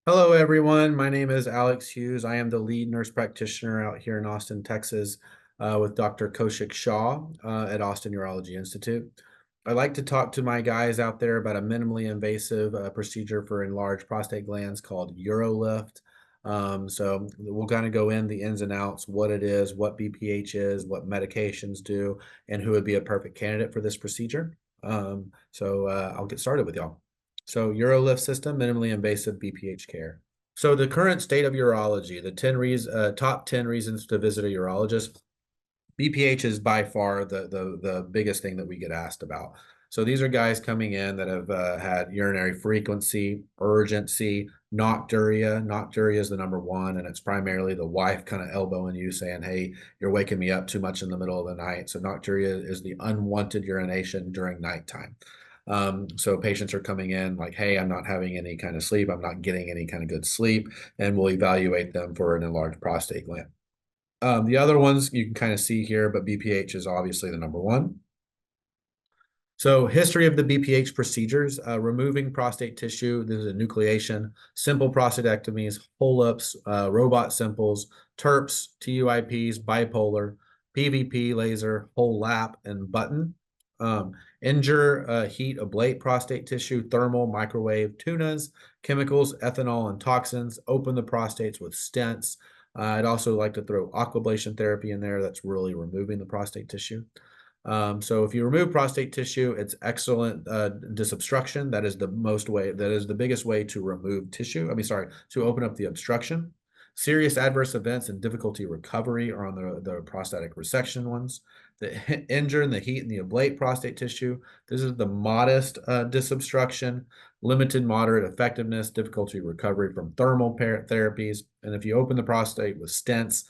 Hello, everyone. My name is Alex Hughes. I am the lead nurse practitioner out here in Austin, Texas, with Dr. Kaushik Shah at Austin Urology Institute. I like to talk to my guys out there about a minimally invasive procedure for enlarged prostate glands called Urolift. So we'll kind of go in the ins and outs, what it is, what BPH is, what medications do, and who would be a perfect candidate for this procedure. I'll get started with y'all. So Urolift system, minimally invasive BPH care. So the current state of urology, the top 10 reasons to visit a urologist. BPH is by far the biggest thing that we get asked about. So these are guys coming in that have had urinary frequency, urgency, nocturia. Nocturia is the number one, and it's primarily the wife kind of elbowing you saying, hey, you're waking me up too much in the middle of the night. So nocturia is the unwanted urination during nighttime. So patients are coming in like, hey, I'm not having any kind of sleep. I'm not getting any kind of good sleep, and we'll evaluate them for an enlarged prostate gland. The other ones you can kind of see here, but BPH is obviously the number one. So history of the BPH procedures, removing prostate tissue. This is a nucleation, simple prostatectomies, pull-ups, robot simples, TURPs, TUIPs, bipolar, PVP, laser, whole lap, and button. Injure, heat, ablate prostate tissue, thermal, microwave, tunas, chemicals, ethanol, and toxins, open the prostates with stents. I'd also like to throw aquablation therapy in there. That's really removing the prostate tissue. So if you remove prostate tissue, it's excellent disobstruction. That is the biggest way to remove tissue. To open up the obstruction. Serious adverse events and difficulty recovery are on the prostatic resection ones. The injure and the heat and the ablate prostate tissue. This is the modest disobstruction, limited moderate effectiveness, difficulty recovery from thermal therapies. And if you open the prostate with stents,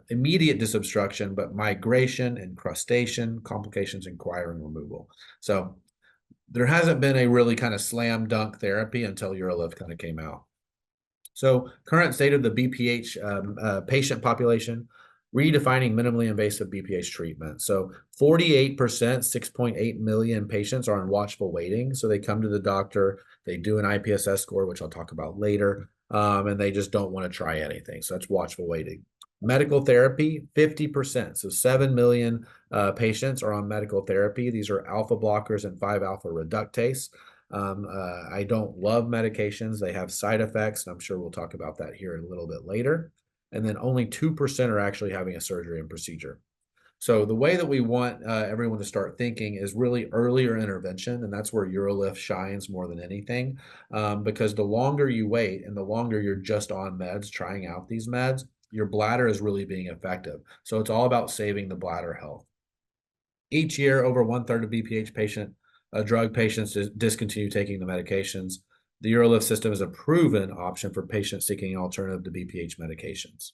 immediate disobstruction, but migration, incrustation, complications, inquiring removal. So there hasn't been a really kind of slam dunk therapy until Urolift kind of came out. So current state of the BPH patient population, redefining minimally invasive BPH treatment. So 48%, 6.8 million patients are on watchful waiting. So they come to the doctor, they do an IPSS score, which I'll talk about later, and they just don't want to try anything. So that's watchful waiting. Medical therapy, 50%. So 7 million patients are on medical therapy. These are alpha blockers and 5-alpha reductase. I don't love medications. They have side effects, and I'm sure we'll talk about that here a little bit later. And then only 2% are actually having a surgery and procedure. So the way that we want everyone to start thinking is really earlier intervention, and that's where Urolift shines more than anything, because the longer you wait and the longer you're just on meds, trying out these meds, your bladder is really being effective. So it's all about saving the bladder health. Each year, over 1/3 of BPH drug patients discontinue taking the medications. The Urolift system is a proven option for patients seeking an alternative to BPH medications.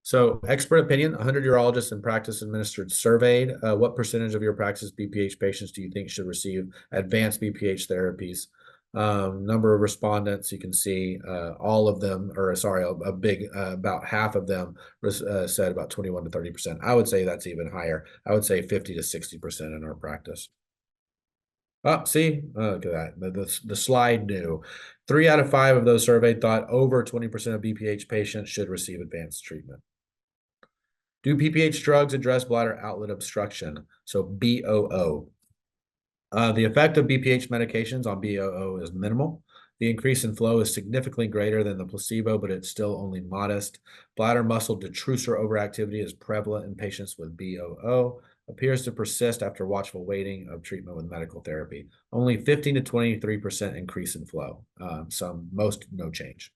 So expert opinion, 100 urologists in practice administered surveyed. What percentage of your practice BPH patients do you think should receive advanced BPH therapies? Number of respondents, you can see all of them, or sorry, a big, about half of them said about 21 to 30%. I would say that's even higher. I would say 50 to 60% in our practice. Oh, see, look at that. The slide knew. 3 out of 5 of those surveyed thought over 20% of BPH patients should receive advanced treatment. Do PPH drugs address bladder outlet obstruction? So BOO. The effect of BPH medications on BOO is minimal. The increase in flow is significantly greater than the placebo, but it's still only modest. Bladder muscle detrusor overactivity is prevalent in patients with BOO, appears to persist after watchful waiting of treatment with medical therapy. Only 15 to 23% increase in flow, most no change.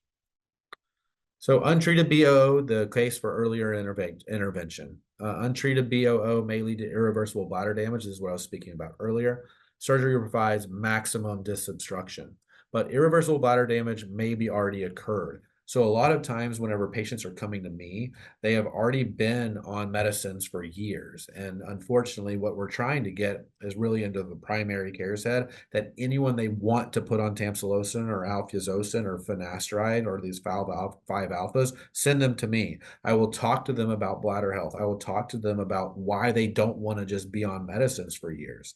So untreated BOO, the case for earlier intervention. Untreated BOO may lead to irreversible bladder damage. This is what I was speaking about earlier. Surgery provides maximum disobstruction, but irreversible bladder damage may be already occurred. So a lot of times whenever patients are coming to me, they have already been on medicines for years. And unfortunately, what we're trying to get is really into the primary care's head that anyone they want to put on tamsulosin or alfuzosin or finasteride or these 5 alphas, send them to me. I will talk to them about bladder health. I will talk to them about why they don't want to just be on medicines for years.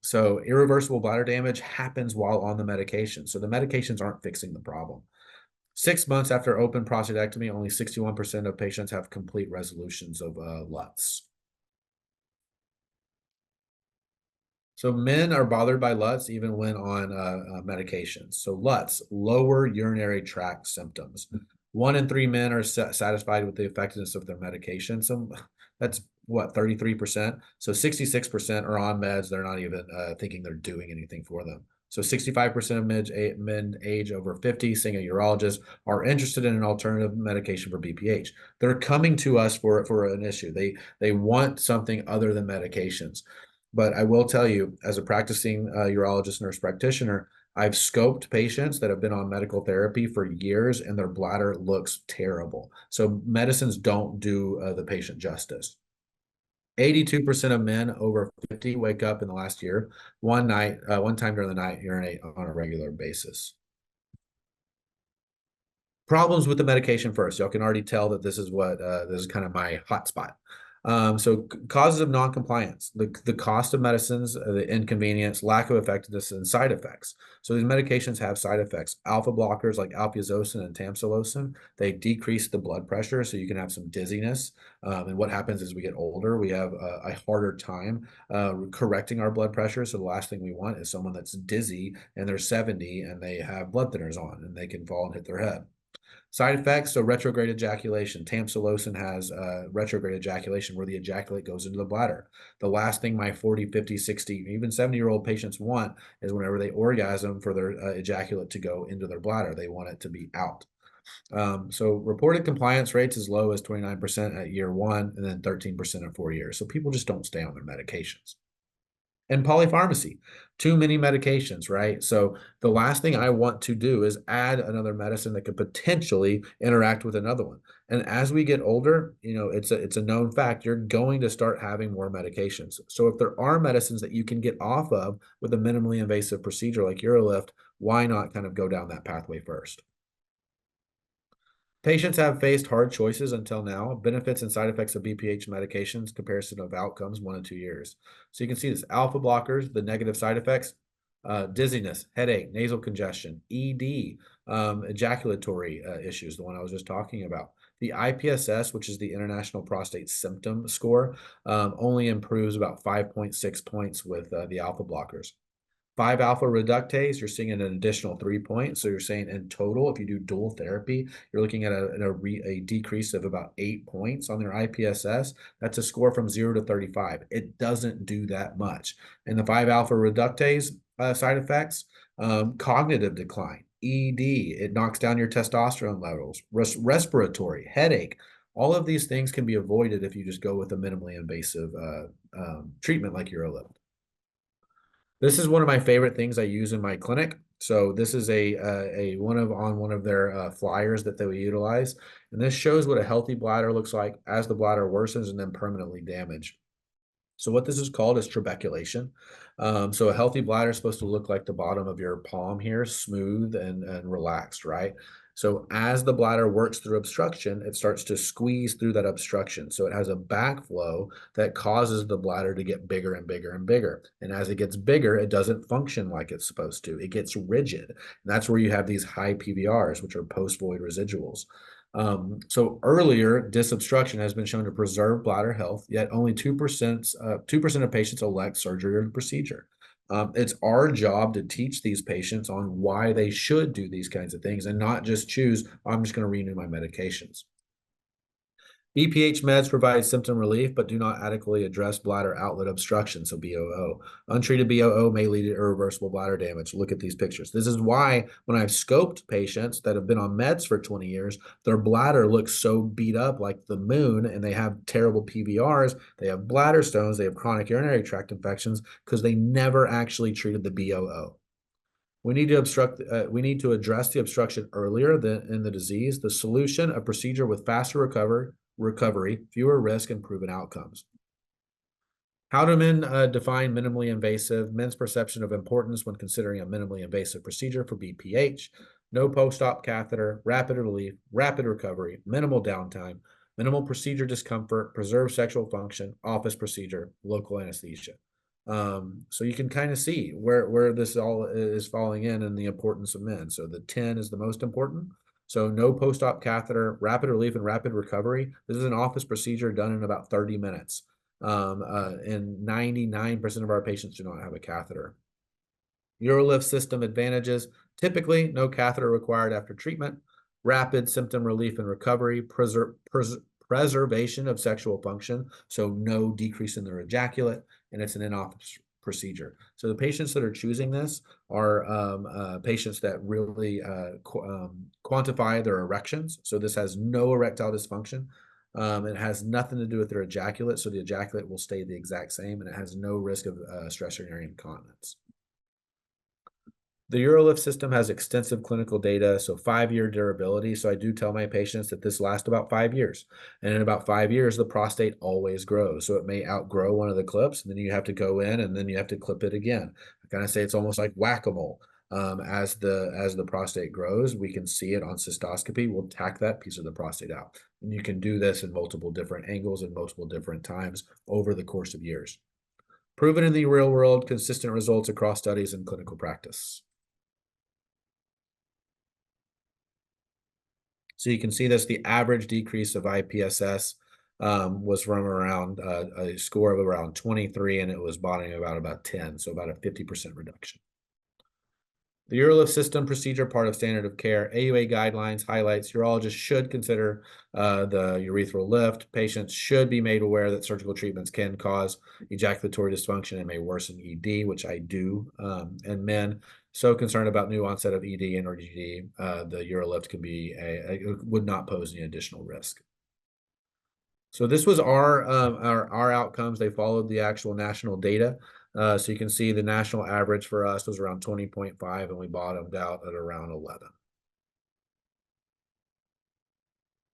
So irreversible bladder damage happens while on the medication. So the medications aren't fixing the problem. 6 months after open prostatectomy, only 61% of patients have complete resolutions of LUTs. So men are bothered by LUTs even when on medications. So LUTs, lower urinary tract symptoms. 1 in 3 men are satisfied with the effectiveness of their medication. So that's what, 33%. So 66% are on meds. They're not even thinking they're doing anything for them. So 65% of men age over 50 seeing a urologist are interested in an alternative medication for BPH. They're coming to us for an issue. They want something other than medications. But I will tell you, as a practicing urologist nurse practitioner, I've scoped patients that have been on medical therapy for years and their bladder looks terrible. So medicines don't do the patient justice. 82% of men over 50 wake up in the last year, one time during the night, urinate on a regular basis. Problems with the medication first. Y'all can already tell that this is kind of my hot spot. So causes of non-compliance, the cost of medicines, the inconvenience, lack of effectiveness, and side effects. So these medications have side effects. Alpha blockers like alfuzosin and tamsulosin, they decrease the blood pressure, so you can have some dizziness. And what happens as we get older, we have a harder time correcting our blood pressure. So the last thing we want is someone that's dizzy and they're 70 and they have blood thinners on and they can fall and hit their head. Side effects, so retrograde ejaculation. Tamsulosin has retrograde ejaculation where the ejaculate goes into the bladder. The last thing my 40, 50, 60, even 70-year-old patients want is whenever they orgasm for their ejaculate to go into their bladder. They want it to be out. So reported compliance rates as low as 29% at year 1 and then 13% at 4 years. So people just don't stay on their medications. And polypharmacy, too many medications, right? So the last thing I want to do is add another medicine that could potentially interact with another one. And as we get older, it's a known fact, you're going to start having more medications. So if there are medicines that you can get off of with a minimally invasive procedure like Urolift, why not kind of go down that pathway first? Patients have faced hard choices until now. Benefits and side effects of BPH medications, comparison of outcomes 1 and 2 years. So you can see this alpha blockers, the negative side effects, dizziness, headache, nasal congestion, ED, ejaculatory issues, the one I was just talking about. The IPSS, which is the International Prostate Symptom Score, only improves about 5.6 points with the alpha blockers. 5-alpha reductase, you're seeing an additional 3 points. So you're saying in total, if you do dual therapy, you're looking at a decrease of about 8 points on their IPSS. That's a score from 0 to 35. It doesn't do that much. And the 5-alpha reductase side effects, cognitive decline, ED, it knocks down your testosterone levels, respiratory, headache. All of these things can be avoided if you just go with a minimally invasive treatment like Urolift. This is one of my favorite things I use in my clinic. So this is one of their flyers that they utilize, and this shows what a healthy bladder looks like as the bladder worsens and then permanently damaged. So what this is called is trabeculation. So a healthy bladder is supposed to look like the bottom of your palm here, smooth and relaxed, right? So as the bladder works through obstruction, it starts to squeeze through that obstruction. So it has a backflow that causes the bladder to get bigger and bigger and bigger. And as it gets bigger, it doesn't function like it's supposed to. It gets rigid. And that's where you have these high PVRs, which are post-void residuals. So earlier, disobstruction has been shown to preserve bladder health, yet only 2% of patients elect surgery or the procedure. It's our job to teach these patients on why they should do these kinds of things and not just choose, I'm just going to renew my medications. BPH meds provide symptom relief, but do not adequately address bladder outlet obstruction, so BOO. Untreated BOO may lead to irreversible bladder damage. Look at these pictures. This is why when I've scoped patients that have been on meds for 20 years, their bladder looks so beat up like the moon, and they have terrible PVRs, they have bladder stones, they have chronic urinary tract infections, because they never actually treated the BOO. We need to address the obstruction earlier than in the disease. The solution: a procedure with faster recovery, fewer risk, and proven outcomes. How do men define minimally invasive? Men's perception of importance when considering a minimally invasive procedure for BPH: no post-op catheter, rapid relief, rapid recovery, minimal downtime, minimal procedure discomfort, preserved sexual function, office procedure, local anesthesia. So you can kind of see where this all is falling in the importance of men. So the 10 is the most important. So no post-op catheter, rapid relief, and rapid recovery. This is an office procedure done in about 30 minutes. And 99% of our patients do not have a catheter. Urolift system advantages: typically no catheter required after treatment, rapid symptom relief and recovery, preservation of sexual function, so no decrease in their ejaculate, and it's an in-office procedure. So the patients that are choosing this are patients that really quantify their erections. So this has no erectile dysfunction. It has nothing to do with their ejaculate, so the ejaculate will stay the exact same, and it has no risk of stress urinary incontinence. The Urolift system has extensive clinical data, so 5-year durability. So I do tell my patients that this lasts about 5 years. And in about 5 years, the prostate always grows. So it may outgrow one of the clips, and then you have to go in, and then you have to clip it again. I kind of say it's almost like whack-a-mole. As the prostate grows, we can see it on cystoscopy. We'll tack that piece of the prostate out. And you can do this in multiple different angles and multiple different times over the course of years. Proven in the real world, consistent results across studies and clinical practice. So you can see this: the average decrease of IPSS was from around a score of around 23, and it was bottoming about 10, so about a 50% reduction. The Urolift system procedure, part of standard of care. AUA guidelines highlights urologists should consider the urethral lift. Patients should be made aware that surgical treatments can cause ejaculatory dysfunction and may worsen ED, which I do. And men so concerned about new onset of ED and or GD, the Urolift can be would not pose any additional risk. So this was our outcomes. They followed the actual national data. So you can see the national average for us was around 20.5, and we bottomed out at around 11.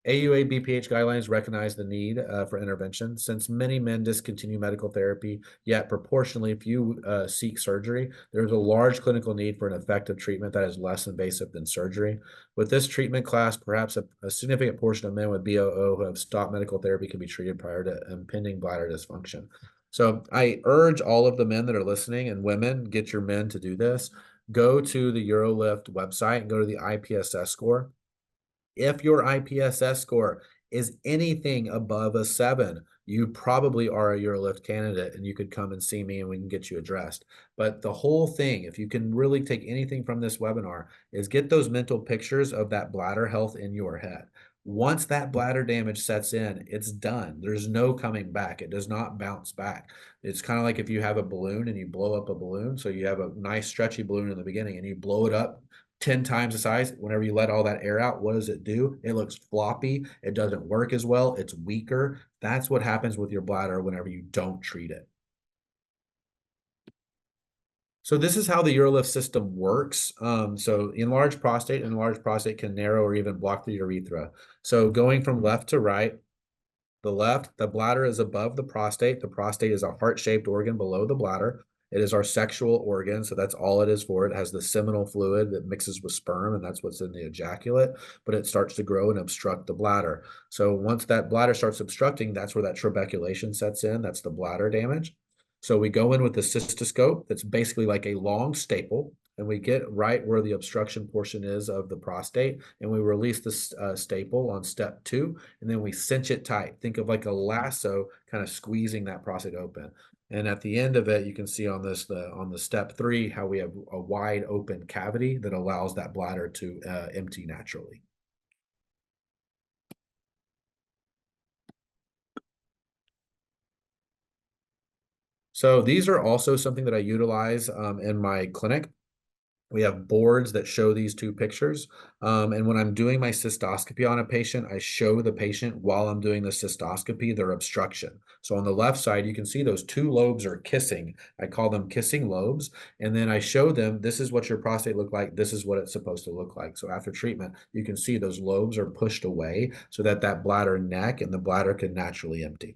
AUA BPH guidelines recognize the need for intervention. Since many men discontinue medical therapy, yet proportionally few seek surgery, there's a large clinical need for an effective treatment that is less invasive than surgery. With this treatment class, perhaps a significant portion of men with BOO who have stopped medical therapy can be treated prior to impending bladder dysfunction. So I urge all of the men that are listening, and women, get your men to do this. Go to the Urolift website and go to the IPSS score. If your IPSS score is anything above a 7, you probably are a Urolift candidate, and you could come and see me and we can get you addressed. But the whole thing, if you can really take anything from this webinar, is get those mental pictures of that bladder health in your head. Once that bladder damage sets in, it's done. There's no coming back. It does not bounce back. It's kind of like if you have a balloon and you blow up a balloon. So you have a nice stretchy balloon in the beginning and you blow it up 10 times the size. Whenever you let all that air out, what does it do? It looks floppy. It doesn't work as well. It's weaker. That's what happens with your bladder whenever you don't treat it. So this is how the Urolift system works. So enlarged prostate can narrow or even block the urethra. So going from left to right, the bladder is above the prostate. The prostate is a heart-shaped organ below the bladder. It is our sexual organ, so that's all it is for. It has the seminal fluid that mixes with sperm, and that's what's in the ejaculate, but it starts to grow and obstruct the bladder. So once that bladder starts obstructing, that's where that trabeculation sets in. That's the bladder damage. So we go in with the cystoscope that's basically like a long staple, and we get right where the obstruction portion is of the prostate, and we release the staple on step 2, and then we cinch it tight. Think of like a lasso kind of squeezing that prostate open. And at the end of it, you can see on this on the step 3 how we have a wide open cavity that allows that bladder to empty naturally. So these are also something that I utilize in my clinic. We have boards that show these two pictures. And when I'm doing my cystoscopy on a patient, I show the patient while I'm doing the cystoscopy their obstruction. So on the left side, you can see those two lobes are kissing. I call them kissing lobes. And then I show them, this is what your prostate look like. This is what it's supposed to look like. So after treatment, you can see those lobes are pushed away so that that bladder neck and the bladder can naturally empty.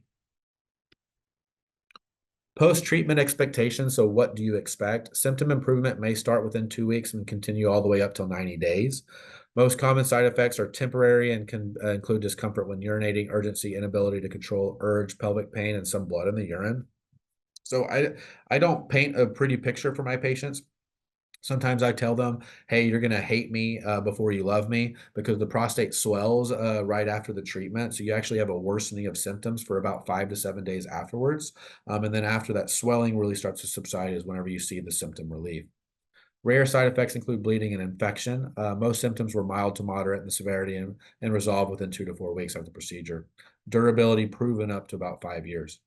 Post-treatment expectations. So what do you expect? Symptom improvement may start within 2 weeks and continue all the way up till 90 days. Most common side effects are temporary and can include discomfort when urinating, urgency, inability to control urge, pelvic pain, and some blood in the urine. So I don't paint a pretty picture for my patients. Sometimes I tell them, hey, you're going to hate me before you love me, because the prostate swells right after the treatment. So you actually have a worsening of symptoms for about 5 to 7 days afterwards. And then after that swelling really starts to subside is whenever you see the symptom relief. Rare side effects include bleeding and infection. Most symptoms were mild to moderate in the severity and resolved within 2 to 4 weeks after the procedure. Durability proven up to about 5 years.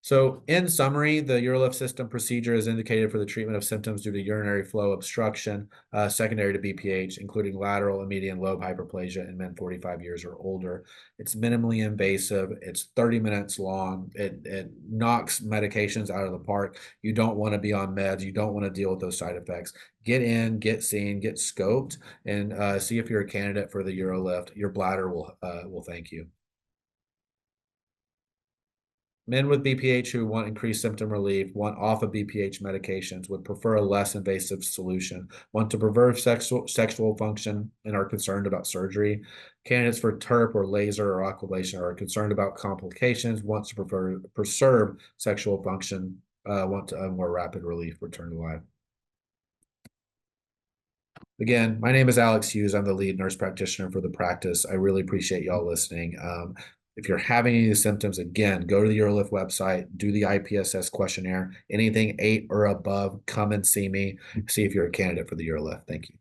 So in summary, the Urolift system procedure is indicated for the treatment of symptoms due to urinary flow obstruction, secondary to BPH, including lateral and median lobe hyperplasia in men 45 years or older. It's minimally invasive. It's 30 minutes long. It knocks medications out of the park. You don't want to be on meds. You don't want to deal with those side effects. Get in, get seen, get scoped, and see if you're a candidate for the Urolift. Your bladder will thank you. Men with BPH who want increased symptom relief, want off of BPH medications, would prefer a less invasive solution, want to preserve sexual function, and are concerned about surgery. Candidates for TURP or laser or aquablation are concerned about complications, want to preserve sexual function, want a more rapid relief, return to life. Again, my name is Alex Hughes. I'm the lead nurse practitioner for the practice. I really appreciate y'all listening. If you're having any of the symptoms, again, go to the Urolift website, do the IPSS questionnaire. Anything 8 or above, come and see me. See if you're a candidate for the Urolift. Thank you.